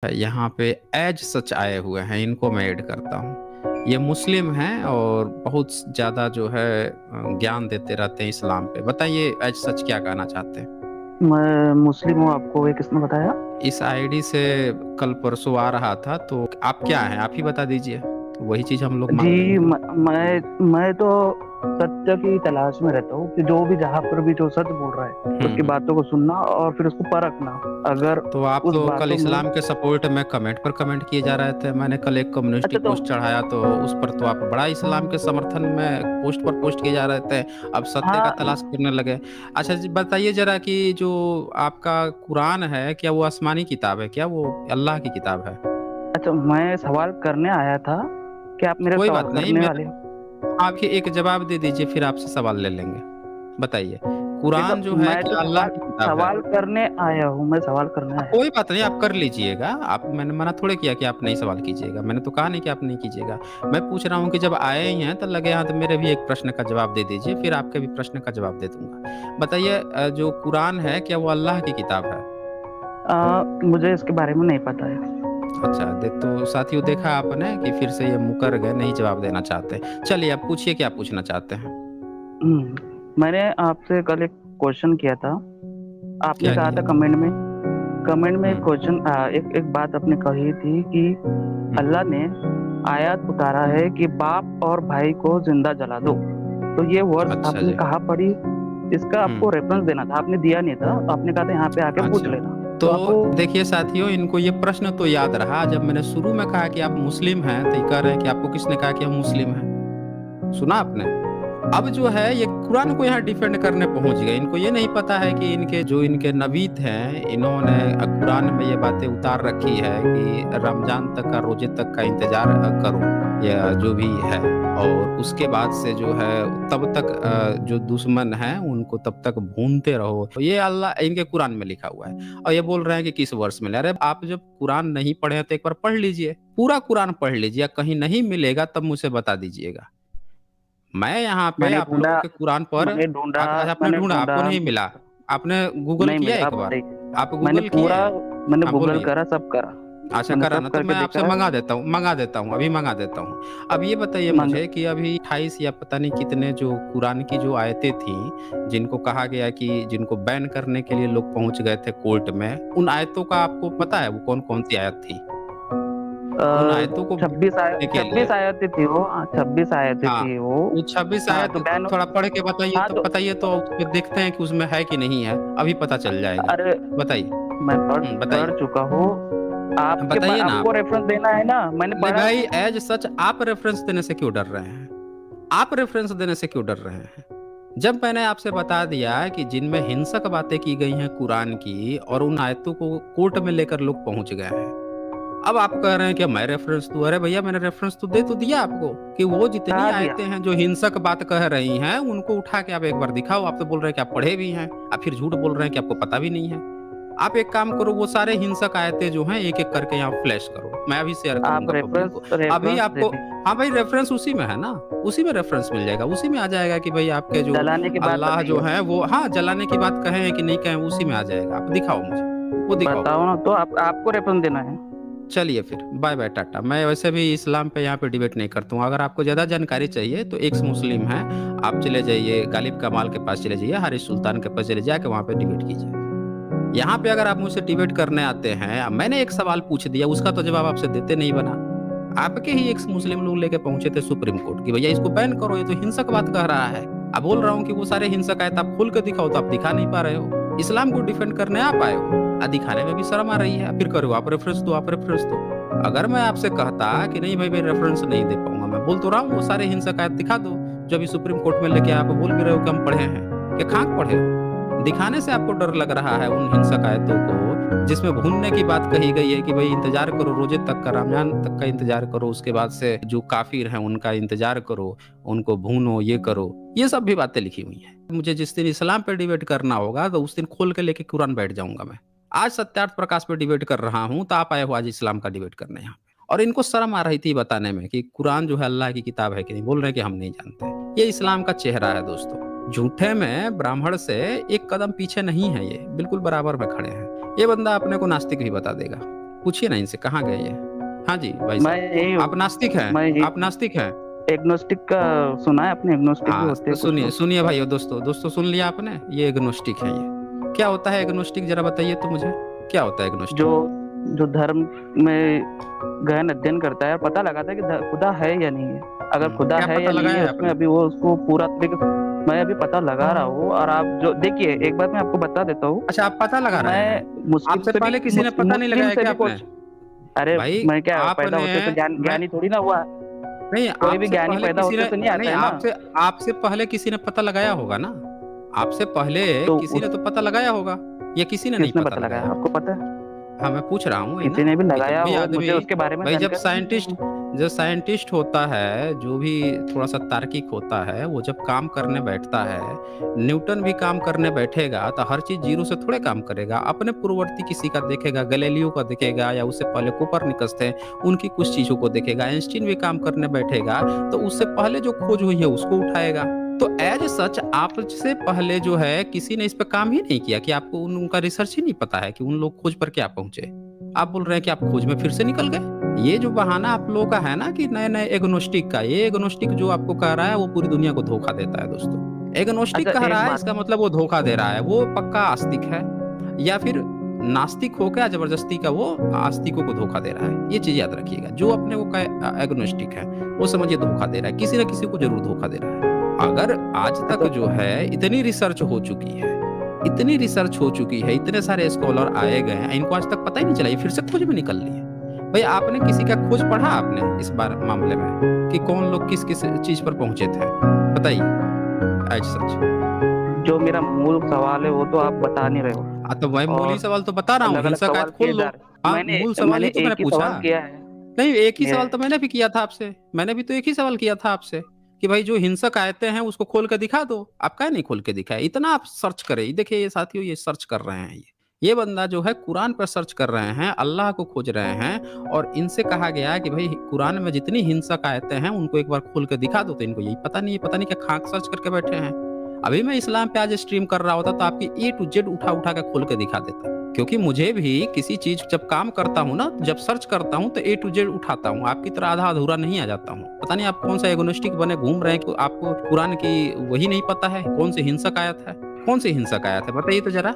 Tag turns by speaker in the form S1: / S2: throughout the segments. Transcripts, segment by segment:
S1: यहाँ पे as such आए हुए हैं, इनको मैं ऐड करता हूँ। ये मुस्लिम हैं और बहुत ज़्यादा जो है ज्ञान देते रहते हैं इस्लाम पे। बताइए एज सच क्या कहना चाहते हैं?
S2: मैं मुस्लिम हूँ, आपको ये किसने बताया?
S1: इस आईडी से कल परसों आ रहा था, तो आप क्या हैं? आप ही बता दीजिए, तो वही चीज़ हम लोग मान
S2: जी,
S1: लेंगे।
S2: मैं तो सत्य की तलाश में रहता हूँ कि जो भी जहाँ पर भी जो सच बोल रहा है, उसकी
S1: हुँ।
S2: बातों को सुनना और फिर उसको परखना। अगर
S1: तो आप
S2: उस
S1: तो कल
S2: बातों में
S1: इस्लाम के सपोर्ट में कमेंट पर कमेंट किए जा रहे थे। मैंने कल एक कम्युनिटी
S2: अच्छा तो
S1: पोस्ट चढ़ाया, तो उस पर तो आप बड़ा इस्लाम के समर्थन में पोस्ट पर पोस्ट किए जा रहे थे। अब सत्य का
S2: हाँ,
S1: तलाश करने लगे। अच्छा जी, बताइए ज़रा कि जो आपका कुरान है, क्या वो आसमानी किताब है? क्या वो अल्लाह की किताब है?
S2: अच्छा मैं सवाल करने आया था, क्या आप मेरा
S1: कोई
S2: सवाल
S1: बात नहीं,
S2: करने वाले
S1: मेरा
S2: हो?
S1: आप ही एक जवाब दे दीजिए, फिर आपसे सवाल ले लेंगे। बताइए,
S2: देखो,
S1: कुरान जो है
S2: मैं तो
S1: क्या अल्लाह
S2: सवाल
S1: की किताब है?
S2: सवाल करने आया हूँ, मैं सवाल करने आया
S1: कोई
S2: हूँ।
S1: बात नहीं, आप कर लीजिएगा। आप मैंने मना थोड़े किया कि आप नहीं सवाल कीजिएगा। मैंने तो कहा नहीं कि आप नहीं कीजिएगा। मैं पूछ रहा हूँ कि जब आए ही हैं तो लगे हाथ मेरे भी एक प्रश्न का जवाब दे दीजिए, फिर आपके भी प्रश्न का जवाब दे दूँगा। बताइए जो कुरान है क्या वो अल्लाह की किताब है?
S2: मुझे इसके बारे में नहीं पता है।
S1: अच्छा, तो साथियों देखा आपने कि फिर से ये मुकर गए, नहीं जवाब देना चाहते। चलिए आप पूछिए क्या पूछना चाहते हैं?
S2: मैंने आपसे कल एक क्वेश्चन किया था। आपने
S1: क्या
S2: कहा था
S1: किया था?
S2: कमेंट में एक
S1: हुँ,
S2: क्वेश्चन एक बात आपने कही थी कि
S1: हुँ,
S2: अल्लाह ने आयत उतारा है कि बाप और भाई को जिंदा जला दो। तो ये वर्ड्स
S1: अच्छा
S2: आपने
S1: जी।
S2: कहाँ पढ़ी? इसका
S1: हुँ।
S2: आपको रेफरेंस देना था, आपने दिया नहीं था। आपने कहा था यहाँ पे आके पूछ
S1: अच्छा।
S2: लेना।
S1: तो
S2: तो आपको
S1: देखिए साथियों, इनको ये प्रश्न तो याद रहा, जब मैंने शुरू में कहा कि आप मुस्लिम हैं, तो ये कह रहे हैं कि आपको किसने कहा कि हम मुस्लिम हैं? सुना आपने? अब जो है ये कुरान को यहाँ डिफेंड करने पहुँच गए। इनको ये नहीं पता है कि इनके नबी हैं, इन्होंने कुरान में ये बातें उतार रखी है कि रमज़ान तक का, रोज़े तक का इंतज़ार करो या जो भी है, और उसके बाद से जो है तब तक जो दुश्मन हैं उनको तब तक भूनते रहो। तो ये अल्लाह इनके कुरान में लिखा हुआ है और ये बोल रहे हैं कि किस वर्ष में। अरे आप जब कुरान नहीं पढ़े हैं तो एक बार पढ़ लीजिए, पूरा कुरान पढ़ लीजिए, कहीं नहीं मिलेगा तब मुझे बता दीजिएगा। मैं यहाँ पे
S2: मैंने
S1: आप
S2: ढूंढा
S1: लोगों के कुरान पर
S2: मैंने ढूंढा
S1: अच्छा आपने
S2: मैंने
S1: ढूँढा,
S2: ढूंढा
S1: आपको नहीं मिला। आपने गूगल
S2: नहीं
S1: किया
S2: मिला।
S1: एक
S2: आप
S1: बार?
S2: बताइए।
S1: आप गूगल किए हैं?
S2: मैंने
S1: हाँ,
S2: गूगल
S1: बोलिए।
S2: करा, सब करा।
S1: अच्छा
S2: मैंने
S1: करा ना,
S2: सब
S1: तो
S2: करके
S1: मैं आपसे
S2: देखा है।
S1: मँगा देता हूँ, अभी मँगा देता हूँ। अब ये बताइए
S2: मंग
S1: मुझे कि अभी 28 या पता नहीं कितने जो कुरान की जो आयतें थीं, जिनको कहा गया कि जिनको बैन करने के लिए लोग पहुँच गए थे कोर्ट में, उन आयतों का आपको पता है वो कौन-कौन सी आयत थी? उन आयतों को बैन करने के लिए
S2: 26 आयतें थी वो। 26 आयतें
S1: हाँ,
S2: थी वो।
S1: वो 26
S2: हाँ, तो
S1: आयत
S2: बैन
S1: थोड़ा पढ़ के बताइए
S2: हाँ
S1: तो
S2: तो
S1: बताइए, तो उसमें देखते हैं कि उसमें है कि नहीं है, अभी पता चल जाएगा।
S2: अरे,
S1: बताइए।
S2: मैं पढ़
S1: बताइए।
S2: पढ़ चुका हूँ।
S1: बताइए ना
S2: आपको
S1: आप।
S2: रेफरेंस देना है ना, मैंने
S1: नहीं
S2: पढ़ा
S1: भाई,
S2: हूँ।
S1: ऐज़ सच आप रेफ़रेंस देने से क्यों डर रहे हैं? आप रेफ़रेंस देने से क्यों डर रहे हैं? जब मैंने आपसे बता दिया कि जिनमें हिंसक बातें की गई हैं कुरान की और उन आयतों को कोर्ट में लेकर लोग पहुँच गए हैं। अब आप कह रहे हैं कि मैं रेफ़रेंस दूँ, अरे भैया मैंने रेफ़रेंस तो दे तो दिया आपको कि वो जितनी
S2: कहा दिया।
S1: आयतें हैं जो हिंसक बात कह रही हैं, उनको उठा के आप एक बार दिखाओ। आप तो बोल रहे हैं कि आप पढ़े भी हैं, आप फिर झूठ बोल रहे हैं कि आपको पता भी नहीं है। आप एक काम करो, वो सारे हिंसक आयतें जो हैं एक-एक करके यहाँ फ्लैश करो। मैं अभी शेयर
S2: आप
S1: करूँगा पब्लिक
S2: रेफरेंस
S1: को। अभी
S2: रेफरेंस दे
S1: आपको
S2: दीजिए।
S1: हाँ भाई, रेफ़रेंस उसी में है ना, उसी में रेफ़रेंस मिल जाएगा, उसी में आ जाएगा कि भई आपके जो
S2: जलाने की बात
S1: अल्लाह जो
S2: बताइए।
S1: हैं वो हाँ, जलाने की बात कहे हैं कि नहीं कहे, उसी में आ जाएगा। आप दिखाओ मुझे, वो दिखाओ
S2: बताओ
S1: पहले।
S2: ना, तो आपको रेफरेंस देना है।
S1: चलिए फिर बाय-बाय टाटा। मैं वैसे भी इस्लाम पे यहाँ पे डिबेट नहीं करता हूँ। अगर आपको ज़्यादा जानकारी चाहिए तो एक्स मुस्लिम हैं, आप चले जाइए गालिब कमाल के पास चले जाइए, हारिस सुल्तान के पास चले जाके वहाँ पे डिबेट कीजिए। यहाँ पे अगर आप मुझसे डिबेट करने आते हैं, मैंने एक सवाल पूछ दिया, उसका तो जवाब आपसे देते नहीं बना। आपके ही एक्स मुस्लिम लोग लेके पहुँचे थे सुप्रीम कोर्ट कि भैया इसको बैन करो, ये तो हिंसक बात कह रहा है। अब बोल रहा हूँ कि वो सारे हिंसक आयत आप खोल के दिखाओ, तो आप दिखा नहीं पा रहे हो। इस्लाम को डिफेंड करने आप आए हो, दिखाने में भी शर्म आ रही है। फिर कह रहे हो आप रेफरेंस दो, आप रेफरेंस दो। अगर मैं आपसे कहता कि नहीं भाई मैं रेफरेंस नहीं दे पाऊँगा, मैं बोल तो रहा हूँ वो सारे हिंसक आयत दिखा दो, जो अभी सुप्रीम कोर्ट में लेके आप बोल भी रहे हो कि हम पढ़े हैं। क्या खाक पढ़े हो? दिखाने से आपको डर लग रहा है उन हिंसक आयतों को, जिसमें भूनने की बात कही गई है कि भई इंतज़ार करो, रोज़े तक का, रमज़ान तक का इंतज़ार करो, उसके बाद से जो काफ़िर हैं उनका इंतज़ार करो, उनको भूनो, ये करो। ये सब भी बातें लिखी हुई हैं। मुझे जिस दिन इस्लाम पे डिबेट करना होगा तो उस दिन खोल के लेके कुरान बैठ जाऊँगा मैं। आज सत्यार्थ प्रकाश पे डिबेट कर रहा हूँ, तो आप आए हो आज इस्लाम का डिबेट करने यहाँ पे। और इनको शर्म आ रही थी बताने में कि कुरान जो है अल्लाह की किताब है कि नहीं, बोल रहे हैं कि हम नहीं जानते। ये इस्लाम का चेहरा है दोस्तों। झूठे में ब्राह्मण से एक कदम पीछे नहीं है ये, बिल्कुल बराबर में खड़े हैं। ये बंदा अपने को नास्तिक भी बता देगा। पूछिए ना इनसे कहाँ गए ये? हाँ जी, भाई
S2: मैं
S1: साहब।
S2: यही
S1: आप नास्तिक हैं?
S2: मैं यही
S1: आप नास्तिक हैं?
S2: एग्नोस्टिक का सुना है आपने? एग्नोस्टिक भी
S1: हाँ,
S2: होते
S1: तो
S2: हैं कुछ
S1: सुनिए
S2: लोग।
S1: सुनिए भाइयों, दोस्तों दोस्तों सुन लिया आपने? ये एग्नोस्टिक है ये। क्या होता है एग्नोस्टिक, ज़रा बताइए तो मुझे? क्या होता है
S2: जो
S1: एग्नोस्टिक?
S2: जो धर्म में गहन अध्ययन करता है और पता लगाता है कि खुदा है या नहीं है। अगर खुदा
S1: क्या
S2: है या
S1: पता
S2: नहीं
S1: लगाया
S2: है
S1: है
S2: उसमें
S1: आपने?
S2: अभी वो उसको पूरा तरीके से मैं अभी पता लगा रहा हूँ। और आप जो देखिए, एक बात मैं आपको बता देता हूँ
S1: अच्छा, आप पता
S2: कि
S1: लगा रहे
S2: मैं
S1: हैं।
S2: मुस्लिम
S1: आपसे
S2: से भी
S1: पहले किसी ने पता नहीं
S2: मुस्लिम
S1: लगाया
S2: से
S1: क्या
S2: भी
S1: आपने?
S2: कुछ। अरे
S1: भाई
S2: मैं क्या पैदा
S1: आपने
S2: होते तो
S1: मैं
S2: ज्ञानी थोड़ी ना हुआ।
S1: नहीं,
S2: कोई भी
S1: आपसे
S2: ज्ञानी
S1: पहले
S2: पैदा
S1: किसी
S2: होते
S1: ने
S2: तो नहीं
S1: नहीं,
S2: आता है ना।
S1: आपसे आपसे पहले किसी ने पता लगाया होगा ना? आपसे पहले
S2: तो
S1: किसी ने
S2: उस
S1: तो पता लगाया होगा, या किसी ने नहीं
S2: किसने
S1: पता
S2: पता लगाया
S1: लगाया?
S2: आपको पता है?
S1: हाँ, मैं पूछ रहा हूँ वही ना,
S2: किसी ने भी
S1: कि जब
S2: लगाया
S1: भी
S2: हो,
S1: आदमी
S2: मुझे उसके बारे में
S1: भाई
S2: जानकारी नहीं है।
S1: जब साइंटिस्ट होता है, जो भी थोड़ा-सा तार्किक होता है, वो जब काम करने बैठता है, न्यूटन भी काम करने बैठेगा, तो हर चीज़ ज़ीरो से थोड़े काम करेगा। अपने पूर्ववर्ती किसी का देखेगा, गैलीलियो का देखेगा या उससे पहले कोपरनिकस थे, उनकी कुछ चीज़ों को देखेगा। आइंस्टीन भी काम करने बैठेगा, तो उससे पहले जो खोज हुई है, उसको उठाएगा। तो एज़ सच आपसे पहले जो है किसी ने इस पे काम ही नहीं किया, कि आपको उनका रिसर्च ही नहीं पता है कि उन लोग खोज पर क्या पहुँचे। आप बोल रहे हैं कि आप खोज में फिर से निकल गए। ये जो बहाना आप लोगों का है ना कि नए-नए एग्नोस्टिक का, ये एग्नोस्टिक जो आपको कह रहा है वो पूरी दुनिया को धोखा देता है दोस्तों। एग्नोस्टिक
S2: अच्छा
S1: कह रहा
S2: एक
S1: है
S2: बात।
S1: इसका मतलब वो धोखा दे रहा है, वो पक्का आस्तिक है, या फिर नास्तिक होकर ज़बरदस्ती का वो आस्तिकों को धोखा दे रहा है। ये चीज़ याद रखिएगा। जो अपने को कहे एग्नोस्टिक है, वो समझिए धोखा दे रहा है। किसी न किसी को ज़रूर धोखा दे रहा है। अगर आज तक
S2: अच्छा
S1: जो है इतनी रिसर्च हो चुकी है, इतनी रिसर्च हो चुकी है, इतने सारे स्कॉलर आए गए हैं, इनको आज तक पता ही नहीं चला, ये फिर से खोज में निकल लिए। भई आपने किसी का खोज पढ़ा आपने इस बार मामले में, कि कौन लोग किस-किस चीज़ पर पहुँचे थे? बताइए, एज़ सच।
S2: जो मेरा मूल सवाल है वो तो आप बता नहीं रहे हो।
S1: हाँ, तो मैं मूल ही
S2: और
S1: सवाल तो बता रहा हूँ,
S2: अलग अलग
S1: हिंसक आयत
S2: सवाल
S1: खोल
S2: किए
S1: लो।
S2: जा रहे।
S1: हाँ, मूल सवाल
S2: मैंने
S1: ही तो मैंने
S2: एक ही
S1: पूछा।
S2: सवाल किया है।
S1: नहीं, एक ही सवाल
S2: मेरे
S1: तो मैंने भी किया था आपसे। मैंने भी तो एक ही सवाल किया था आपसे, कि भाई जो हिंसक आयतें हैं उसको खोल के दिखा दो। आप काहे नहीं खोल के दिखाए? इतना आप सर्च करें। ये देखिए ये साथियों, ये सर्च कर रहे हैं ये। ये बंदा जो है कुरान पर सर्च कर रहे हैं, अल्लाह को खोज रहे हैं, और इनसे कहा गया है कि भाई कुरान में जितनी हिंसक आयतें हैं उनको एक बार खोल के दिखा दो, तो इनको यही पता नहीं है, पता नहीं क्या खाक सर्च करके बैठे हैं। अभी मैं इस्लाम पे आज स्ट्रीम कर रहा होता तो आपकी ए टू जेड उठा-उठा के खोल के दिखा देता। क्योंकि मुझे भी किसी चीज़ जब काम करता हूँ ना, जब सर्च करता हूँ तो ए टू जेड उठाता हूँ। आपकी तरह आधा-अधूरा नहीं आ जाता हूँ। पता नहीं आप कौन सा एग्नोस्टिक बने घूम रहे हैं कि आपको कुरान की वही नहीं पता है, कौन सी हिंसक आयत है? कौन सी हिंसक आयत है बताइए तो ज़रा?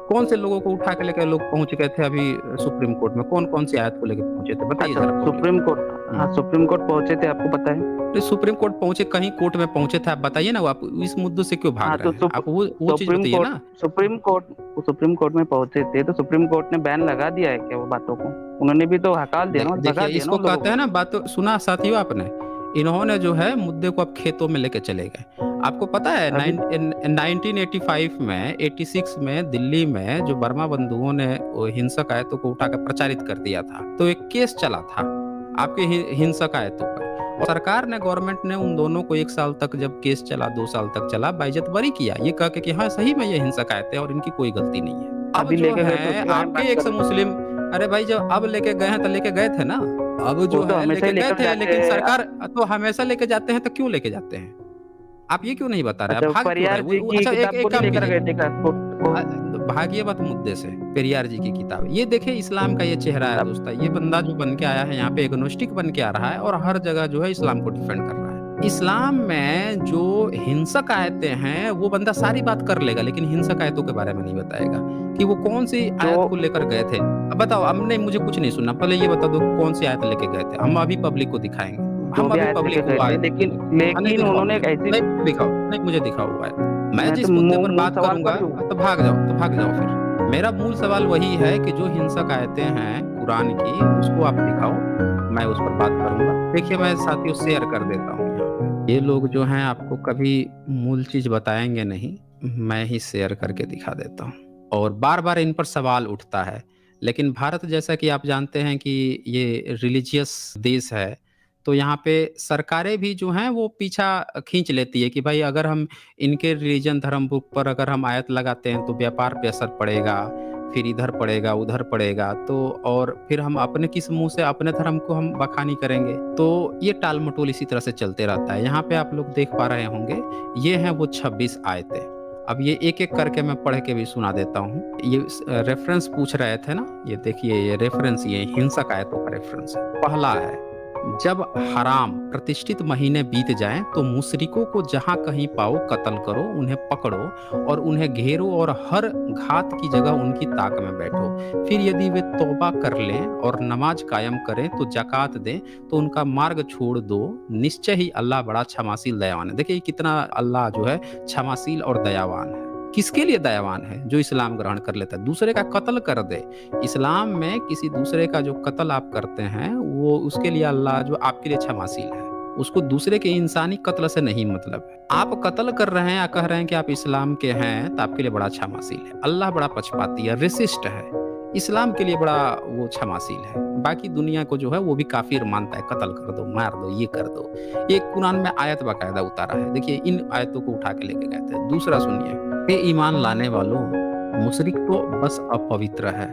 S1: कौन से लोगों को उठा के लेके लोग पहुँच गए थे अभी सुप्रीम कोर्ट में? कौन-कौन सी आयत को लेके पहुँचे थे? बताइए
S2: अच्छा
S1: ज़रा पब्लिक
S2: सुप्रीम
S1: को।
S2: कोर्ट। हाँ,
S1: हुँ।
S2: सुप्रीम कोर्ट पहुंचे थे, आपको पता है?
S1: अरे सुप्रीम कोर्ट पहुँचे, कहीं कोर्ट में पहुँचे थे, आप बताइए ना, वो आप इस मुद्दे से क्यों भाग
S2: हाँ
S1: रहे
S2: तो
S1: हैं? आप वो चीज़
S2: सुप्रीम
S1: बताइए
S2: कोर्ट
S1: ना।
S2: सुप्रीम कोर्ट सुप्रीम कोर्ट में पहुंचे थे तो सुप्रीम कोर्ट ने बैन लगा दिया है क्या वो बातों को? उन्होंने भी तो हकाल दिया ना, भगा
S1: देखिए
S2: दिया ना
S1: इसको
S2: उन लोगों
S1: कहते हैं
S2: को।
S1: ना, बात सुना साथियों आपने? इन्होंने जो है मुद्दे को अब खेतों में लेके चले गए। आपको पता है
S2: अभी
S1: 1985 में 86 में दिल्ली में जो बर्मा बंधुओं ने वो हिंसक आयतों को उठाकर प्रचारित कर दिया था, तो एक केस चला था आपके हिंसक आयतों पर, और सरकार ने, गवर्नमेंट ने उन दोनों को 1 साल तक जब केस चला, 2 साल तक चला, बाइज्जत बरी किया, ये कह के कि हाँ, सही में ये हिंसक आयतें हैं और इनकी कोई गलती नहीं है। अब
S2: अभी
S1: जो
S2: लेके गए थे
S1: है
S2: उसके बारे में
S1: आपके
S2: बात
S1: एक
S2: कर
S1: से
S2: रहे थे।
S1: मुस्लिम, अरे भाई जब अब लेके गए हैं तो लेके गए थे ना। अब
S2: वो
S1: जो
S2: तो
S1: है
S2: हमेशा ही
S1: लेके गए
S2: लेकर
S1: थे,
S2: जाते
S1: लेकिन
S2: हैं।
S1: सरकार तो हमेशा लेके जाते हैं, तो क्यों लेके जाते हैं? आप ये क्यों नहीं बता रहे? आप
S2: अच्छा
S1: भाग क्यों रहे?
S2: परियार जी
S1: वो
S2: की
S1: अच्छा, एक
S2: किताब को
S1: एक
S2: नहीं
S1: काम
S2: लेकर
S1: कीजिए,
S2: गए थे क्या कोर्ट को?
S1: भागिए मत मुद्दे से। पेरियार जी की किताब, ये देखिए इस्लाम का ये चेहरा है
S2: अब
S1: दोस्त। ये बंदा जो बन के आया है यहाँ पे, एग्नोस्टिक बन के आ रहा है और हर जगह जो है इस्लाम को डिफेंड कर रहा है। इस्लाम में जो हिंसक आयतें हैं, वो बंदा सारी बात कर लेगा, लेकिन हिंसक आयतों के बारे में नहीं बताएगा कि वो कौन सी
S2: जो
S1: आयत को लेकर गए थे। अब बताओ, अब नहीं, मुझे कुछ नहीं सुनना, पहले ये बता दो कौन सी आयत लेके गए थे। हम अभी पब्लिक को दिखाएंगे।
S2: जो
S1: हम
S2: भी
S1: अभी
S2: आयत
S1: पब्लिक
S2: लेके
S1: को
S2: गए
S1: वो
S2: थे,
S1: आयत
S2: लेकिन
S1: दिखाएंगे। हाँ, नहीं
S2: लेकिन
S1: दिखाओ
S2: उन्होंने
S1: मुझे,
S2: एक ऐसी।
S1: नहीं मुझे दिखाओ, नहीं मुझे दिखाओ वो आयत। मैं
S2: मैं तो
S1: जिस मुद्दे पर
S2: मूल
S1: बात
S2: सवाल
S1: करूंगा,
S2: पर ही हूँ।
S1: तो भाग जाओ, तो भाग जाओ फिर। मेरा मूल सवाल वही है कि जो हिंसक आयतें हैं कुरान की, उसको आप दिखाओ, मैं उस पर बात करूंगा। देखिए मैं साथियों शेयर कर देता हूँ यहाँ पे। ये लोग जो हैं आपको कभी मूल चीज बताएंगे नहीं, मैं ही शेयर करके दिखा देता हूँ। और बार बार इन पर सवाल उठता है, लेकिन भारत जैसा कि आप जानते हैं कि ये रिलीजियस देश है, तो यहाँ पे सरकारें भी जो हैं वो पीछा खींच लेती है कि भाई अगर हम इनके रिलीजन धर्म बुक पर अगर हम आयत लगाते हैं तो व्यापार पे असर पड़ेगा, फिर इधर पड़ेगा, उधर पड़ेगा, तो और फिर हम अपने किस मुँह से अपने धर्म को हम बखानी करेंगे? तो ये टाल-मटोल इसी तरह से चलते रहता है। यहाँ पे आप लोग देख पा रहे होंगे, ये हैं वो 26 आयतें, अब ये एक-एक करके मैं पढ़ के भी सुना देता हूँ। ये रेफ़रेंस पूछ रहे थे ना, ये देखिए ये रेफ़रेंस ये हिंसक आयतों का रेफ़रेंस है। पहला है, जब हराम प्रतिष्ठित महीने बीत जाएँ तो मुशरिकों को जहाँ कहीं पाओ कत्ल करो, उन्हें पकड़ो और उन्हें घेरो और हर घात की जगह उनकी ताक में बैठो। फिर यदि वे तौबा कर लें और नमाज़ कायम करें तो ज़कात दें, तो उनका मार्ग छोड़ दो, निश्चय ही अल्लाह बड़ा क्षमाशील दयावान है। देखिए कितना अल्लाह जो है क्षमाशील और दयावान है। किसके लिए दयावान है? जो इस्लाम ग्रहण कर लेता है, दूसरे का कत्ल कर दे। इस्लाम में किसी दूसरे का जो कत्ल आप करते हैं, वो उसके लिए अल्लाह जो आपके लिए क्षमाशील है। उसको दूसरे के इंसानी कत्ल से नहीं मतलब है। आप कत्ल कर रहे हैं या कह रहे हैं कि आप इस्लाम के हैं, तो आपके लिए बड़ा क्षमाशील है। अल्लाह बड़ा पक्षपाती है, रेसिस्ट है। इस्लाम के लिए बड़ा वो क्षमाशील है। बाकी दुनिया को जो है वो भी काफ़िर मानता है, कत्ल कर दो, मार दो, ये कर दो। ये कुरान में आयत बाकायदा उतारा है। देखिए इन आयतों को उठा के लेके गए थे। दूसरा सुनिए, हे ईमान लाने वालों, मुशरिक तो बस अपवित्र है,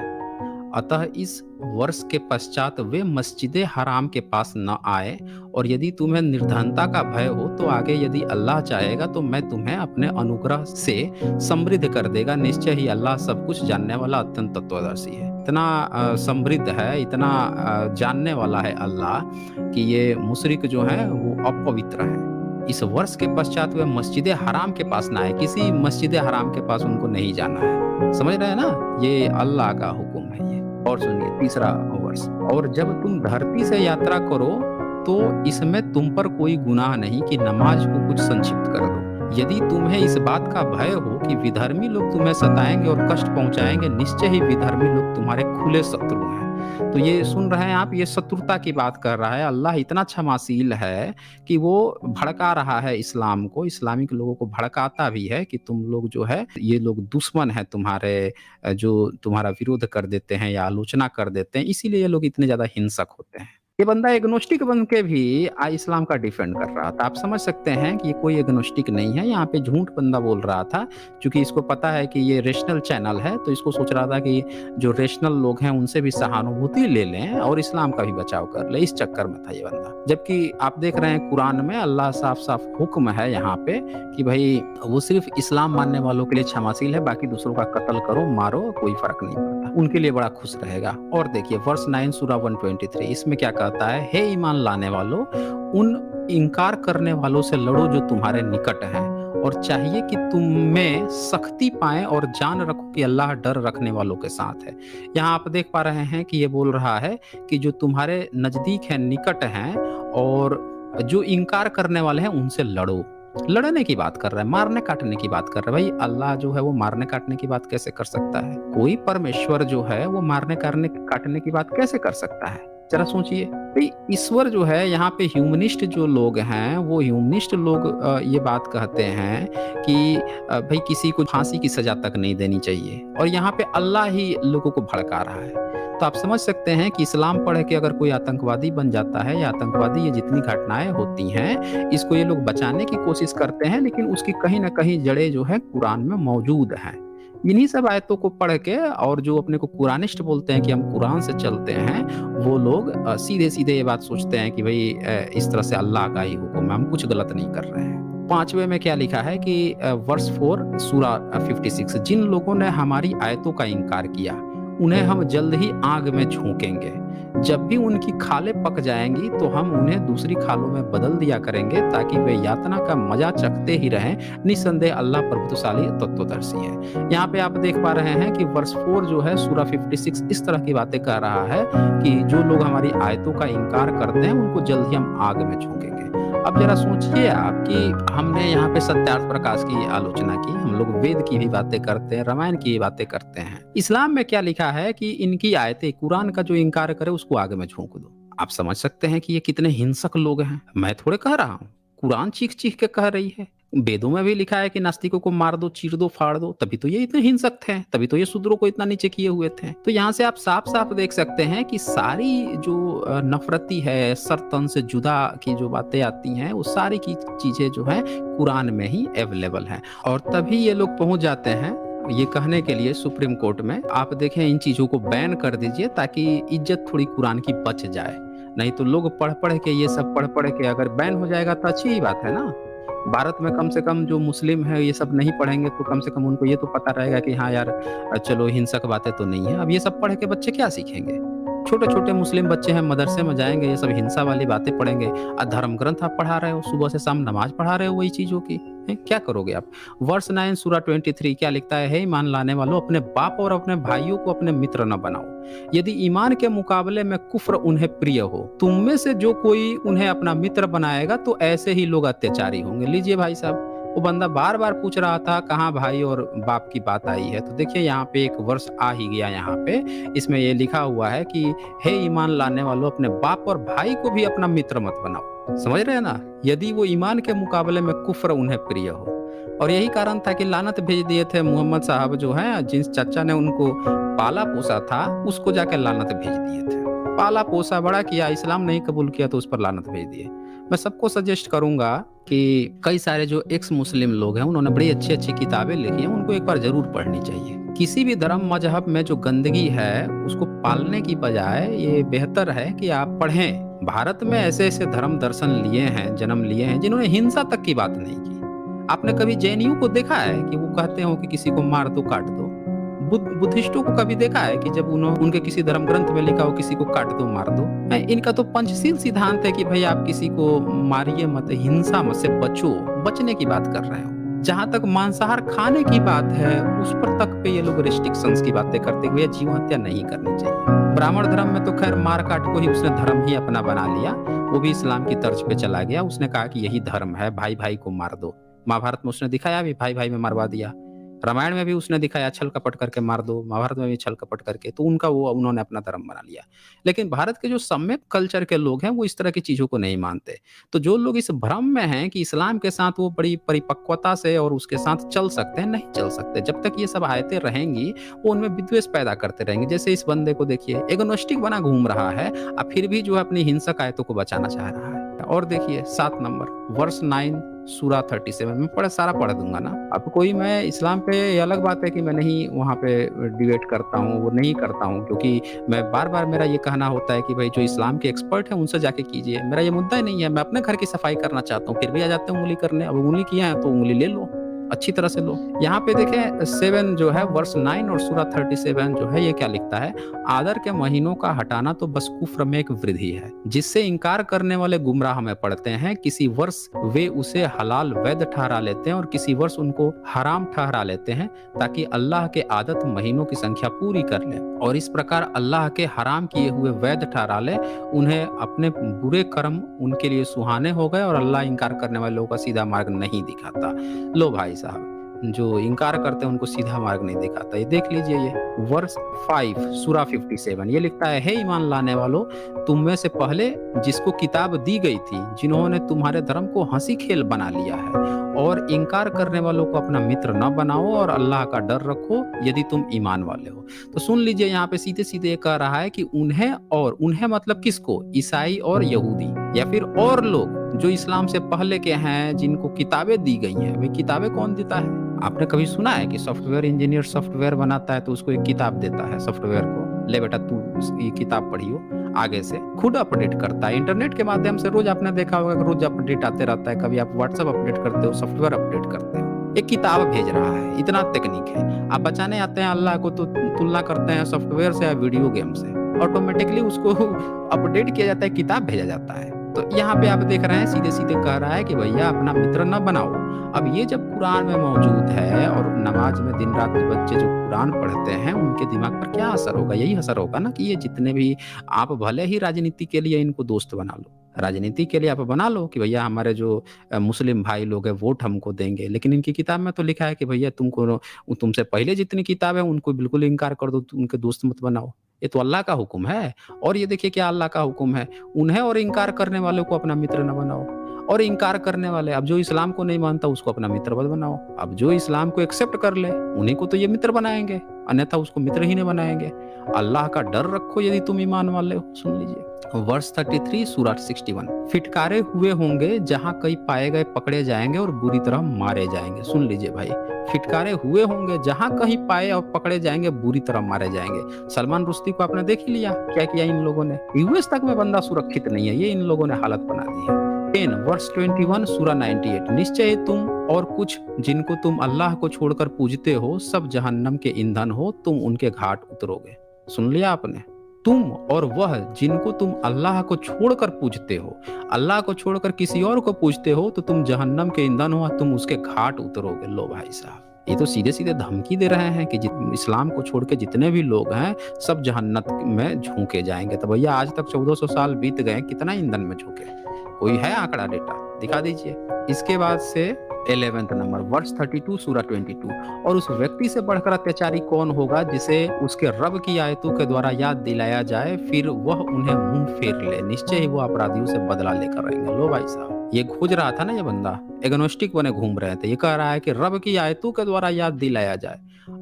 S1: अतः इस वर्ष के पश्चात वे मस्जिद हराम के पास न आए, और यदि तुम्हें निर्धनता का भय हो तो आगे यदि अल्लाह चाहेगा तो मैं तुम्हें अपने अनुग्रह से समृद्ध कर देगा। निश्चय ही अल्लाह सब कुछ जानने वाला अत्यंत तत्वदर्शी है। इतना समृद्ध है, इतना जानने वाला है अल्लाह कि ये मुशरिक जो है वो अपवित्र है। इस वर्ष के पश्चात वे मस्जिद हराम के पास ना आए, किसी मस्जिद हराम के पास उनको नहीं जाना है। समझ रहे हैं ना, ये अल्लाह का हुक्म है ये। और सुनिए तीसरा वर्ष, और जब तुम धरती से यात्रा करो तो इसमें तुम पर कोई गुनाह नहीं कि नमाज को कुछ संक्षिप्त कर दो। यदि तुम्हें इस बात का भय हो कि विधर्मी लोग तुम्हें सताएंगे और कष्ट पहुंचाएंगे, निश्चय ही विधर्मी लोग तुम्हारे खुले शत्रु हैं। तो ये सुन रहे हैं आप, ये शत्रुता की बात कर रहा है। अल्लाह इतना क्षमाशील है कि वो भड़का रहा है इस्लाम को, इस्लामिक लोगों को भड़काता भी है कि तुम लोग जो है, ये लोग दुश्मन है तुम्हारे, जो तुम्हारा विरोध कर देते हैं या आलोचना कर देते हैं, इसीलिए ये लोग इतने ज़्यादा हिंसक होते हैं। ये बंदा एग्नोस्टिक बन के भी इस्लाम का डिफेंड कर रहा था। आप समझ सकते हैं कि ये कोई एग्नोस्टिक नहीं है, यहाँ पे झूठ बंदा बोल रहा था। क्योंकि इसको पता है कि ये रेशनल चैनल है, तो इसको सोच रहा था कि जो रेशनल लोग हैं उनसे भी सहानुभूति ले लें और इस्लाम का भी बचाव कर ले, इस चक्कर में था ये बंदा। जबकि आप देख रहे हैं कुरान में अल्लाह साफ-साफ हुक्म है यहाँ पे कि भाई वो सिर्फ इस्लाम मानने वालों के लिए क्षमाशील है, बाकी दूसरों का कत्ल करो, मारो, कोई फर्क नहीं पड़ता, उनके लिए बड़ा खुश रहेगा। और देखिए वर्स 9 सूरा 123, इसमें क्या कहता है, हे ईमान लाने वालों, उन इनकार करने वालों से लड़ो जो तुम्हारे निकट हैं, और चाहिए कि तुम में सख्ती पाएं और जान रखो कि अल्लाह डर रखने वालों के साथ है। यहाँ आप देख पा रहे हैं कि ये बोल रहा है कि जो तुम्हारे नजदीक हैं, निकट हैं, और जो इनकार करने वाले हैं उनसे लड़ो। लड़ने की बात कर रहा है, मारने काटने की बात कर रहा है। भाई अल्लाह जो है वो मारने काटने की बात कैसे कर सकता है? कोई परमेश्वर जो है वो मारने काटने की बात कैसे कर सकता है? जरा सोचिए। भाई ईश्वर जो है, यहाँ पे ह्यूमनिस्ट जो लोग हैं, वो ह्यूमनिस्ट लोग ये बात कहते हैं कि भाई किसी को फांसी की सजा तक नहीं देनी चाहिए, और यहाँ पे अल्लाह ही लोगों को भड़का रहा है। तो आप समझ सकते हैं कि इस्लाम पढ़ के अगर कोई आतंकवादी बन जाता है, या आतंकवादी, ये जितनी घटनाएं होती हैं इसको ये लोग बचाने की कोशिश करते हैं, लेकिन उसकी कहीं ना कहीं जड़ें जो है कुरान में मौजूद हैं। इन्हीं सब आयतों को पढ़ के, और जो अपने को कुरानिस्ट बोलते हैं कि हम कुरान से चलते हैं, वो लोग सीधे सीधे ये बात सोचते हैं कि भाई इस तरह से अल्लाह का ही हुक्म है, हम कुछ गलत नहीं कर रहे हैं। 5वें में क्या लिखा है कि वर्स 4 सूरा 56, जिन लोगों ने हमारी आयतों का इनकार किया उन्हें हम जल्द ही आग में झोंकेंगे। जब भी उनकी खालें पक जाएंगी तो हम उन्हें दूसरी खालों में बदल दिया करेंगे, ताकि वे यातना का मजा चखते ही रहें। निसंदेह अल्लाह प्रभुत्वशाली तत्वदर्शी है। यहाँ पे आप देख पा रहे हैं कि वर्स 4 जो है सूरा 56 इस तरह की बातें कर रहा है कि जो लोग हमारी आयतों का इनकार करते हैं उनको जल्द ही हम आग में झोंकेंगे। अब जरा सोचिए आप कि हमने यहाँ पे सत्यार्थ प्रकाश की आलोचना की, हम लोग वेद की भी बातें करते हैं, रामायण की भी बातें करते हैं। इस्लाम में क्या लिखा है कि इनकी आयतें, कुरान का जो इनकार करे उसको आग में झोंक दो। आप समझ सकते हैं कि ये कितने हिंसक लोग हैं। मैं थोड़े कह रहा हूँ, कुरान चीख चीख के कह रही है। वेदों में भी लिखा है कि नास्तिकों को मार दो, चीर दो, फाड़ दो। तभी तो ये इतने हिंसक थे, तभी तो ये शूद्रों को इतना नीचे किए हुए थे। तो यहाँ से आप साफ साफ देख सकते हैं कि सारी जो नफरती है, सर तन से जुदा की जो बातें आती हैं, वो सारी की चीजें जो है कुरान में ही अवेलेबल है। और तभी ये लोग पहुंच जाते हैं ये कहने के लिए सुप्रीम कोर्ट में, आप देखें इन चीजों को बैन कर दीजिए ताकि इज्जत थोड़ी कुरान की बच जाए। नहीं तो लोग पढ़ पढ़ के, ये सब पढ़ पढ़ के अगर बैन हो जाएगा तो अच्छी ही बात है ना। भारत में कम से कम जो मुस्लिम है ये सब नहीं पढ़ेंगे तो कम से कम उनको ये तो पता रहेगा कि हाँ यार चलो हिंसक बातें तो नहीं है। अब ये सब पढ़ के बच्चे क्या सीखेंगे? छोटे-छोटे मुस्लिम बच्चे हैं, मदरसे में जाएँगे, ये सब हिंसा वाली बातें पढ़ेंगे। धर्म ग्रंथ आप पढ़ा रहे हो, सुबह से शाम नमाज़ पढ़ा रहे हो वही चीज़ों की, हैं? क्या करोगे आप? वर्ष 9 सूरा 23 क्या लिखता है? हे ईमान लाने वालों, अपने बाप और अपने भाइयों को अपने मित्र न बनाओ। यदि ईमान के मुकाबले में कुफ्र उन्हें प्रिय हो, तुम में से जो कोई उन्हें अपना मित्र बनाएगा तो ऐसे ही लोग अत्याचारी होंगे। लीजिए भाई साहब, वो बंदा बार-बार पूछ रहा था कहाँ भाई और बाप की बात आई है। तो देखिए यहाँ पे एक वर्ष आ ही गया यहाँ पे। इसमें ये लिखा हुआ है कि हे ईमान लाने वालों, अपने बाप और भाई को भी अपना मित्र मत बनाओ। समझ रहे हैं ना? यदि वो ईमान के मुकाबले में कुफ्र उन्हें प्रिय हो। और यही कारण था कि लानत भेज दिए थे मोहम्मद साहब जो हैं, जिस चाचा ने उनको पाला-पोसा था, उसको जाके लानत भेज दिए थे। पाला-पोसा बड़ा किया, इस्लाम नहीं कबूल किया तो उस पर लानत भेज दिए। मैं सबको सजेस्ट करूँगा कि कई सारे जो एक्स मुस्लिम लोग हैं, उन्होंने बड़ी अच्छी-अच्छी किताबें लिखी हैं, उनको एक बार ज़रूर पढ़नी चाहिए। किसी भी धर्म मज़हब में जो गंदगी है, उसको पालने की बजाय ये बेहतर है कि आप पढ़ें। भारत में ऐसे-ऐसे धर्म दर्शन लिए हैं, जन्म लिए हैं, जिन्होंने हिंसा तक की बात नहीं की। आपने कभी जैनियों को देखा है कि वो कहते हो कि किसी को मार दो, काट दो? बुद्धिस्टों को कभी देखा है कि जब उनके किसी धर्म ग्रंथ में लिखा हो किसी को काट दो, मार दो? इनका तो पंचशील सिद्धांत है कि भाई आप किसी को मारिए मत, हिंसा मत से बचो, बचने की बात कर रहे हो। जहाँ तक मांसाहार खाने की बात है, उस पर तक पे ये लोग रिस्ट्रिक्शंस की बातें करते हुए जीव हत्या नहीं करनी चाहिए। ब्राह्मण धर्म में तो खैर मार काट को ही उसने धर्म ही अपना बना लिया, वो भी इस्लाम की तर्ज पे चला गया। उसने कहा कि यही धर्म है, भाई भाई को मार दो। महाभारत में उसने दिखाया भी, भाई भाई में मरवा दिया। रामायण में भी उसने दिखाया छल कपट करके मार दो, महाभारत में भी छल कपट करके, तो उनका वो उन्होंने अपना धर्म बना लिया। लेकिन भारत के जो सम्यक कल्चर के लोग हैं वो इस तरह की चीज़ों को नहीं मानते। तो जो लोग इस भ्रम में हैं कि इस्लाम के साथ वो बड़ी परिपक्वता से और उसके साथ चल सकते हैं, नहीं चल सकते। जब तक ये सब आयतें रहेंगी, वो उनमें विद्वेष पैदा करते रहेंगे। जैसे इस बंदे को देखिए, एग्नोस्टिक बना घूम रहा है, अब फिर भी जो है अपनी हिंसक आयतों को बचाना चाह रहा है। और देखिए 7 नंबर वर्ष 9 सूरा 37 मैं सारा पढ़ दूंगा ना। अब कोई मैं इस्लाम पे ये अलग बात है कि मैं नहीं वहाँ पे डिबेट करता हूँ, वो नहीं करता हूँ, क्योंकि मैं बार-बार मेरा ये कहना होता है कि भाई जो इस्लाम के एक्सपर्ट हैं उनसे जाके कीजिए। मेरा ये मुद्दा ही नहीं है, मैं अपने घर की सफाई करना चाहता हूँ, फिर भी आ जाते हैं उँगली करने। अब उँगली किया है तो उँगली ले लो, अच्छी तरह से लो। यहाँ पे देखें 7 जो है वर्ष 9 और सूरा 37 जो है ये क्या लिखता है? आदर के महीनों का हटाना तो बस कुफ्र में एक वृद्धि है, जिससे इनकार करने वाले गुमराह में पड़ते हैं। किसी वर्ष वे उसे हलाल वैध ठहरा लेते हैं और किसी वर्ष उनको हराम ठहरा लेते हैं, ताकि अल्लाह के आदत महीनों की संख्या पूरी कर लें और इस प्रकार अल्लाह के हराम किए हुए वैध ठहरा ले। उन्हें अपने बुरे कर्म उनके लिए सुहाने हो गए और अल्लाह इनकार करने वाले लोगों का सीधा मार्ग नहीं दिखाता। लो भाई साहब, जो इनकार करते हैं उनको सीधा मार्ग नहीं दिखाता। ये देख लीजिए, ये वर्ष 5 सूरा 57 ये लिखता है, हे ईमान लाने वालों, तुम में से पहले जिसको किताब दी गई थी, जिन्होंने तुम्हारे धर्म को हंसी खेल बना लिया है, और इनकार करने वालों को अपना मित्र न बनाओ और अल्लाह का डर रखो यदि तुम ईमान वाले हो। तो सुन लीजिए, यहाँ पे सीधे सीधे कह रहा है कि उन्हें मतलब किसको? ईसाई और यहूदी या फिर और लोग जो इस्लाम से पहले के हैं, जिनको किताबें दी गई हैं। वे किताबें कौन देता है? आपने कभी सुना है कि सॉफ्टवेयर इंजीनियर सॉफ्टवेयर बनाता है तो उसको एक किताब देता है सॉफ्टवेयर को, ले बेटा तू ये किताब पढ़ियो, आगे से खुद अपडेट करता है। इंटरनेट के माध्यम से रोज आपने देखा होगा कि रोज अपडेट आते रहता है। कभी आप व्हाट्सएप अपडेट करते हो, सॉफ्टवेयर अपडेट करते हो, एक किताब भेज रहा है। इतना तकनीक है। आप बचाने आते हैं अल्लाह को तो तुलना करते हैं सॉफ्टवेयर से या वीडियो गेम से, ऑटोमेटिकली उसको अपडेट किया जाता है, किताब भेजा जाता है। तो यहाँ पे आप देख रहे हैं सीधे सीधे कह रहा है कि भैया अपना मित्र न बनाओ। अब ये जब कुरान में मौजूद है और नमाज में दिन रात बच्चे जो कुरान पढ़ते हैं उनके दिमाग पर क्या असर होगा? यही असर होगा ना कि ये जितने भी, आप भले ही राजनीति के लिए इनको दोस्त बना लो, राजनीति के लिए आप बना लो कि भैया हमारे जो मुस्लिम भाई लोग हैं वोट हमको देंगे, लेकिन इनकी किताब में तो लिखा है कि भैया तुमसे पहले जितनी किताब है उनको बिल्कुल इनकार कर दो, उनके दोस्त मत बनाओ। ये तो अल्लाह का हुक्म है। और ये देखिए क्या अल्लाह का हुक्म है, उन्हें और इनकार करने वालों को अपना मित्र न बनाओ। और इनकार करने वाले, अब जो इस्लाम को नहीं मानता उसको अपना मित्र मत बनाओ। अब जो इस्लाम को एक्सेप्ट कर ले उन्हीं को तो ये मित्र बनाएंगे, अन्यथा उसको मित्र ही नहीं बनाएंगे। अल्लाह का डर रखो यदि तुम ईमान वाले हो। सुन लीजिए वर्ष 33 सूरा 61, फिटकारे हुए होंगे जहां कई पाए गए पकड़े जाएंगे और बुरी तरह मारे जाएंगे। सुन लीजिए भाई, फिटकारे हुए होंगे जहां कहीं पाए और पकड़े जाएंगे, बुरी तरह मारे जाएंगे। सलमान रुश्दी को आपने देख ही लिया क्या किया इन लोगों ने। यूएस तक में बंदा सुरक्षित नहीं है, ये इन लोगों ने हालत बना दी है। 10 वर्स 21 सूरा 98, निश्चय तुम और कुछ जिनको तुम अल्लाह को छोड़कर पूजते हो सब जहन्नम के ईंधन हो, तुम उनके घाट उतरोगे। सुन लिया आपने? तुम और वह जिनको तुम अल्लाह को छोड़कर पूजते हो, अल्लाह को छोड़कर किसी और को पूजते हो तो तुम जहन्नम के ईंधन हो, तुम उसके घाट उतरोगे। लो भाई साहब, ये तो सीधे सीधे धमकी दे रहे हैं कि इस्लाम को छोड़ के जितने भी लोग हैं सब जहन्नत में झोंके जाएंगे। तो भैया आज तक 1400 साल बीत गए, कितना ईंधन में झोंके? कोई है आंकड़ा, डेटा दिखा दीजिए। इसके बाद से 11th नंबर वर्स 32 सूरा 22, और उस व्यक्ति से बढ़कर अत्याचारी कौन होगा जिसे उसके रब की आयतों के द्वारा याद दिलाया जाए फिर वह उन्हें मुंह फेर ले, निश्चय ही वो अपराधियों से बदला लेकर रहेंगे। लो भाई साहब, ये खोज रहा था ना ये बंदा, एग्नोस्टिक बने घूम रहे थे, ये कह रहा है कि रब की आयतों के द्वारा याद दिलाया जाए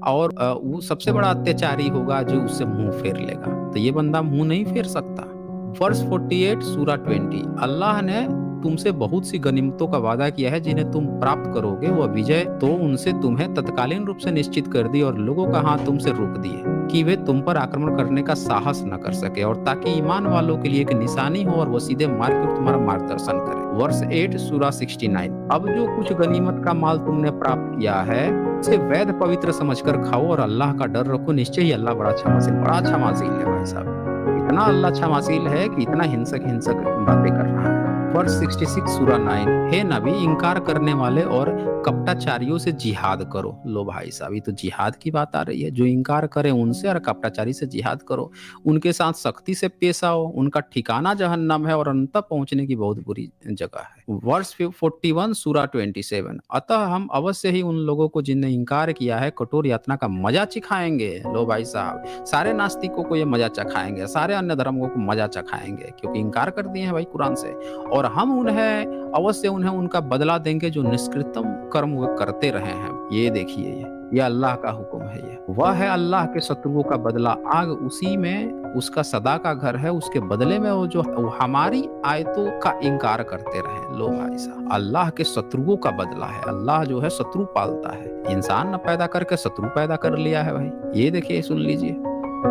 S1: और वो सबसे बड़ा अत्याचारी होगा जो उससे मुंह फेर लेगा। तो ये बंदा मुंह नहीं फेर सकता। वर्स 48 सूरा 20, अल्लाह ने तुमसे बहुत सी गनीमतों का वादा किया है जिन्हें तुम प्राप्त करोगे, वह विजय तो उनसे तुम्हें तत्कालीन रूप से निश्चित कर दी और लोगों का हाथ तुमसे रोक दिए कि वे तुम पर आक्रमण करने का साहस न कर सके, और ताकि ईमान वालों के लिए एक निशानी हो और वो सीधे मार्ग की ओर तुम्हारा मार्गदर्शन करे। वर्स 8 सूरा 69, अब जो कुछ गनीमत का माल तुमने प्राप्त किया है उसे वैध पवित्र समझकर खाओ और अल्लाह का डर रखो, निश्चय ही अल्लाह बड़ा क्षमाशील है भाई साहब। इतना अल्लाह क्षमाशील है कि इतना हिंसक बातें कर रहा है। वर्स 66 सूरा 9, हे नबी इनकार करने वाले और कपटाचारियों से जिहाद करो। लो भाई साहब, ये तो जिहाद की बात आ रही है। जो इनकार करे उनसे और कपटाचारी से जिहाद करो, उनके साथ सख्ती से पेश आओ, उनका ठिकाना जहन्नम है और अंत पहुंचने की बहुत बुरी जगह है। वर्स 41 सूरा 27, अतः हम अवश्य ही उन लोगों को जिन्हें इनकार किया है कठोर यातना का मजा चिखाएंगे। लो भाई साहब, सारे नास्तिकों को ये मजा चखाएंगे, सारे अन्य धर्मों को मजा चखाएंगे क्योंकि इनकार कर दिए हैं भाई कुरान से, और हम उन्हें अवश्य उनका बदला देंगे जो निष्कृतम कर्म वो करते रहे हैं। ये देखिए, ये अल्लाह का हुक्म है। ये वह है अल्लाह के शत्रुओं का बदला, आग उसी में उसका सदा का घर है, उसके बदले में वो जो हमारी आयतों का इनकार करते रहे। लो भाई साहब, अल्लाह के शत्रुओं का बदला है। अल्लाह जो है शत्रु पालता है, इंसान न पैदा करके शत्रु पैदा कर लिया है भाई। ये देखिए, सुन लीजिए,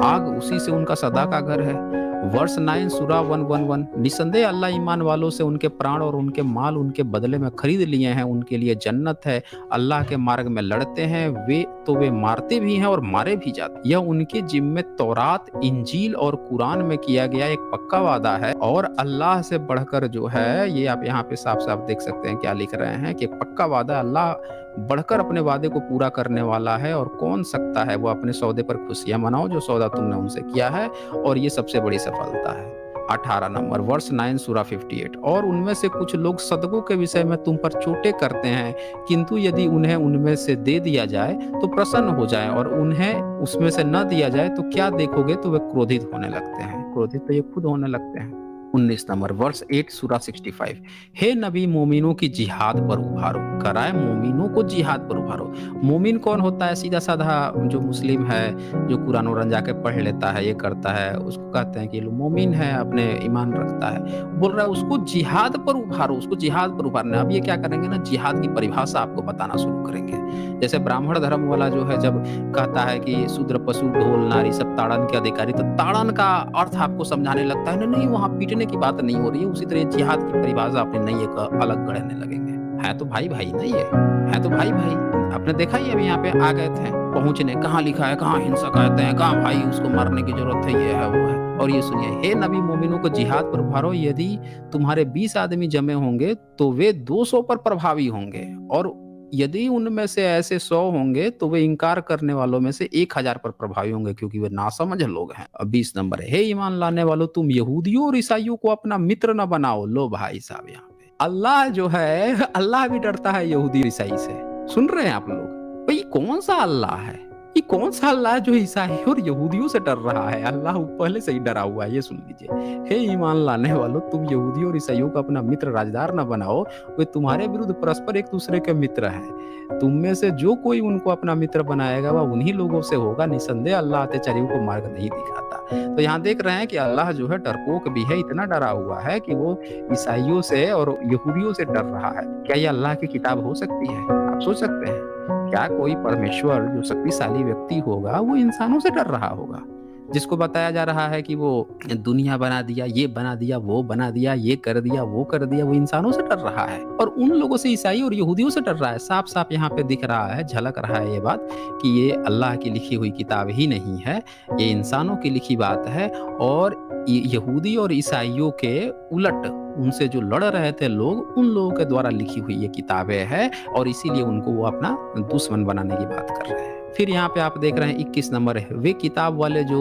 S1: आग उसी से उनका सदा का घर है। वर्स 9 सूरा 111, निसंदेह अल्लाह ईमान वालों से उनके प्राण और उनके माल उनके बदले में खरीद लिए हैं, उनके लिए जन्नत है, अल्लाह के मार्ग में लड़ते हैं वे मारते भी हैं और मारे भी जाते। यह उनके जिम्मे तौरात, इंजील और कुरान में किया गया एक पक्का वादा है, और अल्लाह से बढ़कर जो है, ये आप यहाँ पे साफ साफ देख सकते हैं क्या लिख रहे हैं कि पक्का वादा, अल्लाह बढ़कर अपने वादे को पूरा करने वाला है, और कौन सकता है वो अपने सौदे पर खुशियां मनाओ जो सौदा तुमने उनसे किया है, और ये सबसे बड़ी सफलता है। 18 नंबर वर्स 9 सूरा 58, और उनमें से कुछ लोग सदकों के विषय में तुम पर चोटें करते हैं, किंतु यदि उन्हें उनमें से दे दिया जाए तो प्रसन्न हो जाएं, और उन्हें उसमें से न दिया जाए तो क्या देखोगे तो वे क्रोधित होने लगते हैं। क्रोधित तो ये खुद होने लगते हैं। 19 नंबर वर्स 8 सूरा 65, हे नबी मोमिनों की जिहाद पर उभारो, कराए मोमिनों को जिहाद पर उभारो। मोमिन कौन होता है? सीधा साधा जो मुस्लिम है, जो कुरान वरान जाके पढ़ लेता है, ये करता है, उसको कहते हैं कि मोमिन है, अपने ईमान रखता है। बोल रहा है उसको जिहाद पर उभारो, उसको जिहाद पर उभारना। अब ये क्या करेंगे ना, जिहाद की परिभाषा आपको बताना शुरू करेंगे। जैसे ब्राह्मण धर्म वाला जो है जब कहता है कि शूद्र पशु ढोल नारी सब ताड़न के अधिकारी, तो ताड़न का अर्थ आपको समझाने लगता है, नहीं वहां पीटने की बात नहीं हो रही है। उसी तरह जिहाद की परिभाषा अपने नहीं एक अलग गढ़ने लगेंगे। है तो भाई भाई नहीं है तो भाई भाई। आपने देखा ही, अभी यहाँ पे आ गए थे पहुंचने, कहाँ लिखा है, कहाँ हिंसक आते हैं, कहाँ भाई उसको मारने की जरूरत है, ये है वो है। और ये सुनिए, हे नबी मोमिनों को जिहाद पर उभारो, यदि तुम्हारे 20 आदमी जमे होंगे तो वे 200 पर प्रभावी होंगे, और यदि उनमें से ऐसे 100 होंगे तो वे इनकार करने वालों में से 1000 पर प्रभावी होंगे, क्योंकि वे नासमझ लोग हैं। 20 नंबर, हे ईमान लाने वालों, तुम यहूदियों और ईसाइयों को अपना मित्र न बनाओ। लो भाई साहब, यहाँ पे अल्लाह जो है, अल्लाह भी डरता है यहूदी और ईसाई से। सुन रहे हैं आप लोग? भाई कौन सा अल्लाह है? ये कौन सा अल्लाह है जो ईसाई और यहूदियों से डर रहा है? अल्लाह पहले से ही डरा हुआ है। ये सुन लीजिए, हे ईमान लाने वालों, तुम यहूदियों और ईसाइयों को अपना मित्र राजदार न बनाओ, वे तुम्हारे विरुद्ध परस्पर एक दूसरे के मित्र हैं। तुम में से जो कोई उनको अपना मित्र बनाएगा वह उन्हीं लोगों से होगा। निसंदेह अल्लाह अत्याचारियों को मार्ग नहीं दिखाता। तो यहाँ देख रहे हैं कि अल्लाह जो है डरपोक भी है, इतना डरा हुआ है कि वो ईसाइयों से और यहूदियों से डर रहा है। क्या ये अल्लाह की किताब हो सकती है? आप सोच सकते हैं क्या कोई परमेश्वर जो शक्तिशाली व्यक्ति होगा वो इंसानों से डर रहा होगा? जिसको बताया जा रहा है कि वो दुनिया बना दिया, ये बना दिया, वो बना दिया, ये कर दिया, वो कर दिया, वो इंसानों से डर रहा है और उन लोगों से, ईसाई और यहूदियों से डर रहा है। साफ-साफ यहाँ पे दिख रहा है, झलक रहा है ये बात कि ये अल्लाह की लिखी हुई किताब ही नहीं है, ये इंसानों की लिखी बात है और यहूदी और ईसाइयों के उलट उनसे जो लड़ रहे थे लोग, उन लोगों के द्वारा लिखी हुई ये किताबें हैं और इसीलिए उनको वो अपना दुश्मन बनाने की बात कर रहे हैं। फिर यहाँ पे आप देख रहे हैं 21 नंबर है, वे किताब वाले जो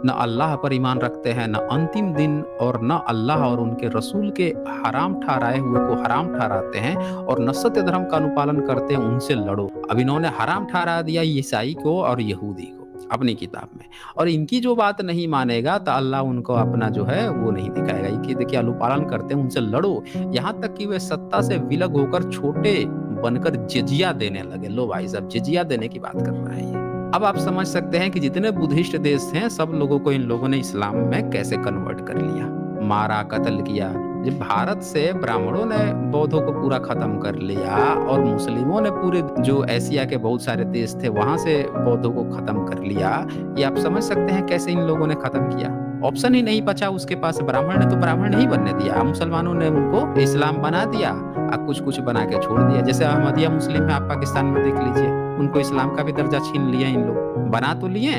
S1: न अल्लाह पर ईमान रखते हैं, न अंतिम दिन और न अल्लाह और उनके रसूल के हराम ठहराए हुए को हराम ठहराते हैं और न सत्य धर्म का अनुपालन करते हैं, उनसे लड़ो। अब इन्होंने हराम ठहरा दिया ईसाई को और यहूदी को अपनी किताब में, और इनकी जो बात नहीं मानेगा तो अल्लाह उनको अपना जो है वो नहीं दिखाएगा। इनकी देखिए अनुपालन करते हैं, उनसे लड़ो, यहाँ तक कि वे सत्ता से विलग होकर छोटे बनकर जिजिया देने लगे। लो भाई साहब, जिजिया देने की बात कर रहा है ये। अब आप समझ सकते हैं कि जितने बुद्धिस्ट देश हैं, सब लोगों को इन लोगों ने इस्लाम में कैसे कन्वर्ट कर लिया, मारा, कत्ल किया। जब भारत से ब्राह्मणों ने बौद्धों को पूरा खत्म कर लिया और मुस्लिमों ने पूरे जो एशिया के बहुत सारे देश थे वहां से बौद्धों को खत्म कर लिया, ये आप समझ सकते हैं कैसे इन लोगों ने खत्म किया। ऑप्शन ही नहीं बचा उसके पास, ब्राह्मण ने तो ब्राह्मण नहीं बनने दिया, मुसलमानों ने उनको इस्लाम बना दिया, अब कुछ कुछ बना के छोड़ दिया। जैसे अहमदिया मुस्लिम है, आप पाकिस्तान में देख लीजिए, उनको इस्लाम का भी दर्जा छीन लिया इन लोग, बना तो लिए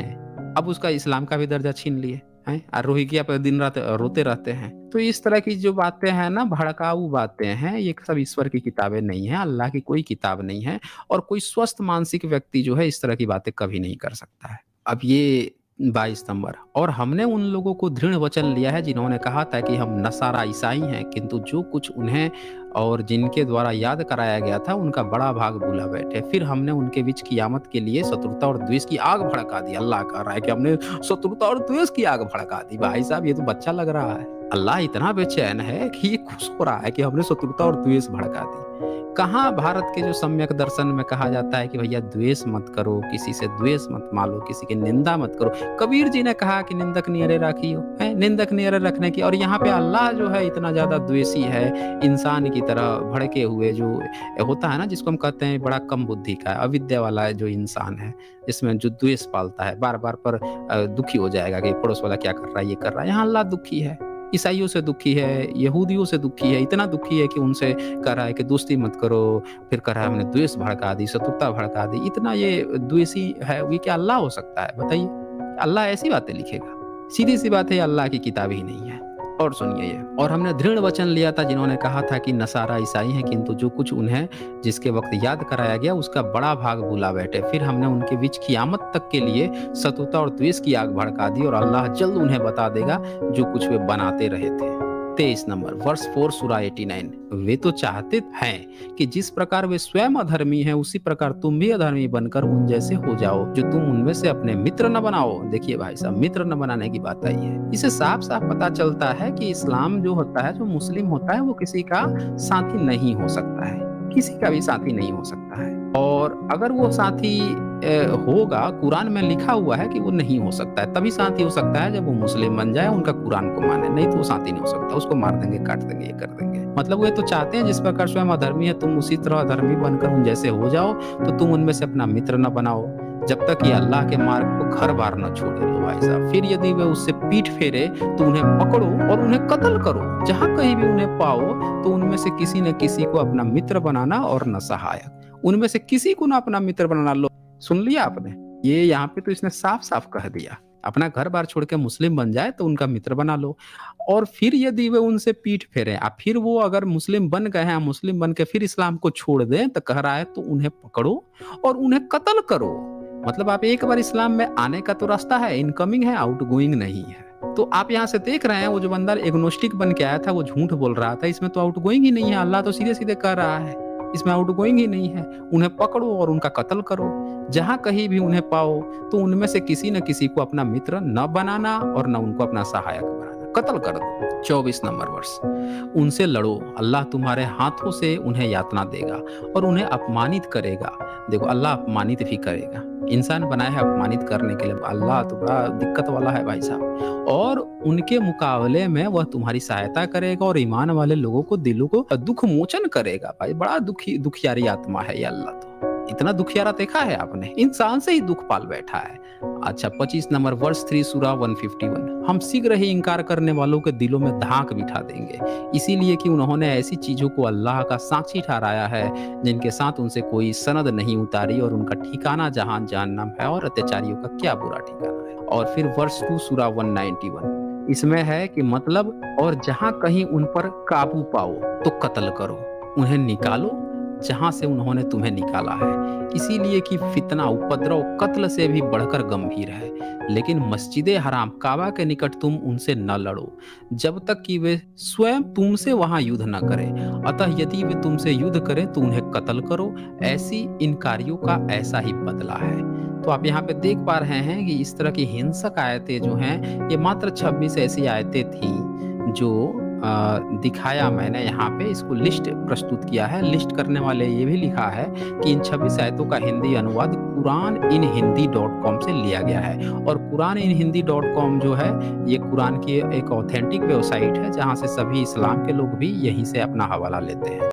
S1: अब उसका इस्लाम का भी दर्जा छीन लिए हैं, और रोहिंग्या पर दिन रात रोते रहते हैं। तो इस तरह की जो बातें हैं ना, भड़काऊ बातें हैं, ये सब ईश्वर की किताबें नहीं है, अल्लाह की कोई किताब नहीं है और कोई स्वस्थ मानसिक व्यक्ति जो है इस तरह की बातें कभी नहीं कर सकता है। अब ये 22 नंबर, और हमने उन लोगों को दृढ़ वचन लिया है जिन्होंने कहा था कि हम नसारा ईसाई हैं, किंतु जो कुछ उन्हें और जिनके द्वारा याद कराया गया था उनका बड़ा भाग भूला बैठे। फिर हमने उनके बीच कियामत के लिए शत्रुता और द्वेष की आग भड़का दी। अल्लाह कह रहा है कि हमने शत्रुता और द्वेष की आग भड़का दी। भाई साहब, ये तो बच्चा लग रहा है। अल्लाह इतना बेचैन है कि ये खुश हो रहा है कि हमने शत्रुता और द्वेष भड़का दी। कहाँ भारत के जो सम्यक दर्शन में कहा जाता है कि भैया द्वेष मत करो, किसी से द्वेष मत मानो, किसी की निंदा मत करो। कबीर जी ने कहा कि निंदक नियरे राखियो, है निंदक नियरे रखने की, और यहाँ पे अल्लाह जो है इतना ज्यादा द्वेषी है, इंसान की तरह भड़के हुए जो होता है ना, जिसको हम कहते हैं बड़ा कम बुद्धि का, अविद्या वाला जो इंसान है, जिसमें जो द्वेष पालता है, बार बार पर दुखी हो जाएगा कि पड़ोस वाला क्या कर रहा है, ये कर रहा है। यहाँ अल्लाह दुखी है, ईसाइयों से दुखी है, यहूदियों से दुखी है, इतना दुखी है कि उनसे कह रहा है कि दोस्ती मत करो, फिर कह रहा है हमने द्वेष भड़का दी, शत्रुता भड़का दी। इतना ये द्वेषी है, ये क्या अल्लाह हो सकता है? बताइए, अल्लाह ऐसी बातें लिखेगा? सीधी सी बात है, अल्लाह की किताब ही नहीं है। और सुनिए ये, और हमने दृढ़ वचन लिया था जिन्होंने कहा था कि नसारा ईसाई हैं, किंतु जो कुछ उन्हें जिसके वक्त याद कराया गया उसका बड़ा भाग भूला बैठे। फिर हमने उनके बीच कियामत तक के लिए शत्रुता और द्वेष की आग भड़का दी और अल्लाह जल्द उन्हें बता देगा जो कुछ वे बनाते रहे थे। 23 नंबर, वर्ष 4 सूरा 89। वे तो चाहते हैं कि जिस प्रकार वे स्वयं अधर्मी हैं उसी प्रकार तुम भी अधर्मी बनकर उन जैसे हो जाओ, जो तुम उनमें से अपने मित्र न बनाओ। देखिए भाई साहब, मित्र न बनाने की बात आई है। इसे साफ साफ पता चलता है कि इस्लाम जो होता है, जो मुस्लिम होता है, वो किसी का साथी नहीं हो सकता है, किसी का भी साथी नहीं हो सकता है। और अगर वो साथी होगा, कुरान में लिखा हुआ है कि वो नहीं हो सकता है, तभी साथी हो सकता है जब वो मुस्लिम बन जाए, उनका कुरान को माने, नहीं तो वो साथी नहीं हो सकता, उसको मार देंगे, काट देंगे, ये कर देंगे। मतलब वो तो चाहते हैं जिस प्रकार स्वयं अधर्मी है तुम उसी तरह अधर्मी बनकर उन जैसे हो जाओ, तो तुम उनमें से अपना मित्र न बनाओ, जब तक ये अल्लाह के मार्ग को घर बार न छोड़े। लो भाई साहब, फिर यदि वे उससे पीठ फेरे तो उन्हें पकड़ो और उन्हें कत्ल करो। जहां कहीं भी उन्हें पाओ तो उनमें से किसी न किसी को अपना मित्र बनाना और न सहायक, उनमें से किसी को ना अपना मित्र बनाना। लो, सुन लिया आपने, ये यहाँ पे तो इसने साफ साफ कह दिया, अपना घर बार छोड़ के मुस्लिम बन जाए तो उनका मित्र बना लो। और फिर यदि वे उनसे पीठ फेरे, फिर वो अगर मुस्लिम बन गए हैं, मुस्लिम बन के फिर इस्लाम को छोड़ दें, तो कह रहा है तो उन्हें पकड़ो और उन्हें कत्ल करो। मतलब आप एक बार इस्लाम में आने का तो रास्ता है, इनकमिंग है, आउटगोइंग नहीं है। तो आप यहाँ से देख रहे हैं वो जो बंदा एग्नोस्टिक बन के आया था वो झूठ बोल रहा था, इसमें तो आउटगोइंग ही नहीं है। अल्लाह तो सीधे सीधे कह रहा है इसमें आउटगोइंग ही नहीं है। उन्हें पकड़ो और उनका कत्ल करो, जहां कहीं भी उन्हें पाओ तो उनमें से किसी न किसी को अपना मित्र न बनाना और न उनको अपना सहायक बनाना, कत्ल कर दो। 24 नंबर वर्ष, उनसे लड़ो, अल्लाह तुम्हारे हाथों से उन्हें यातना देगा और उन्हें अपमानित करेगा। देखो, अल्लाह अपमानित भी करेगा, इंसान बनाया है अपमानित करने के लिए। अल्लाह तो बड़ा दिक्कत वाला है भाई साहब, और उनके मुकाबले में वह तुम्हारी सहायता करेगा और ईमान वाले लोगों को दिलों को दुख मोचन करेगा। भाई बड़ा दुखियारी आत्मा है ये अल्लाह तो। इतना दुखियारा देखा है आपने? इंसान से ही दुख पाल बैठा है। अच्छा 25 नंबर वर्ष 3 सूरा 151, हम शीघ्र ही इंकार करने वालों के दिलों में धाक बिठा देंगे, इसीलिए कि उन्होंने ऐसी चीज़ों को अल्लाह का साक्षी ठहराया है, जिनके साथ उनसे कोई सनद नहीं उतारी, और उनका ठिकाना जहां जहन्नम है, और अत्याचारियों का क्या बुरा ठिकाना है। और फिर वर्ष 2 सूरा 191, इसमें है कि मतलब, और जहां कहीं उन पर काबू पाओ तो कत्ल करो, उन्हें निकालो जहां से उन्होंने तुम्हें निकाला है, इसीलिए कि फितना, उपद्रव कत्ल से भी बढ़कर गंभीर है। लेकिन मस्जिदे हराम काबा के निकट तुम उनसे न लड़ो जब तक कि वे स्वयं तुमसे वहां युद्ध न करें, अतः यदि वे तुमसे युद्ध करें तो उन्हें कत्ल करो, ऐसी इनकारियों का ऐसा ही बदला है। तो आप यहाँ पे देख पा रहे हैं कि इस तरह की हिंसक आयतें जो हैं, ये मात्र 26 ऐसी आयतें थी जो दिखाया मैंने यहाँ पे, इसको लिस्ट प्रस्तुत किया है। लिस्ट करने वाले ये भी लिखा है कि इन 26 आयतों का हिंदी अनुवाद कुरान-इन-हिंदी.com से लिया गया है, और कुरान-इन-हिंदी.com जो है, ये कुरान की एक ऑथेंटिक वेबसाइट है, जहाँ से सभी इस्लाम के लोग भी यहीं से अपना हवाला लेते हैं।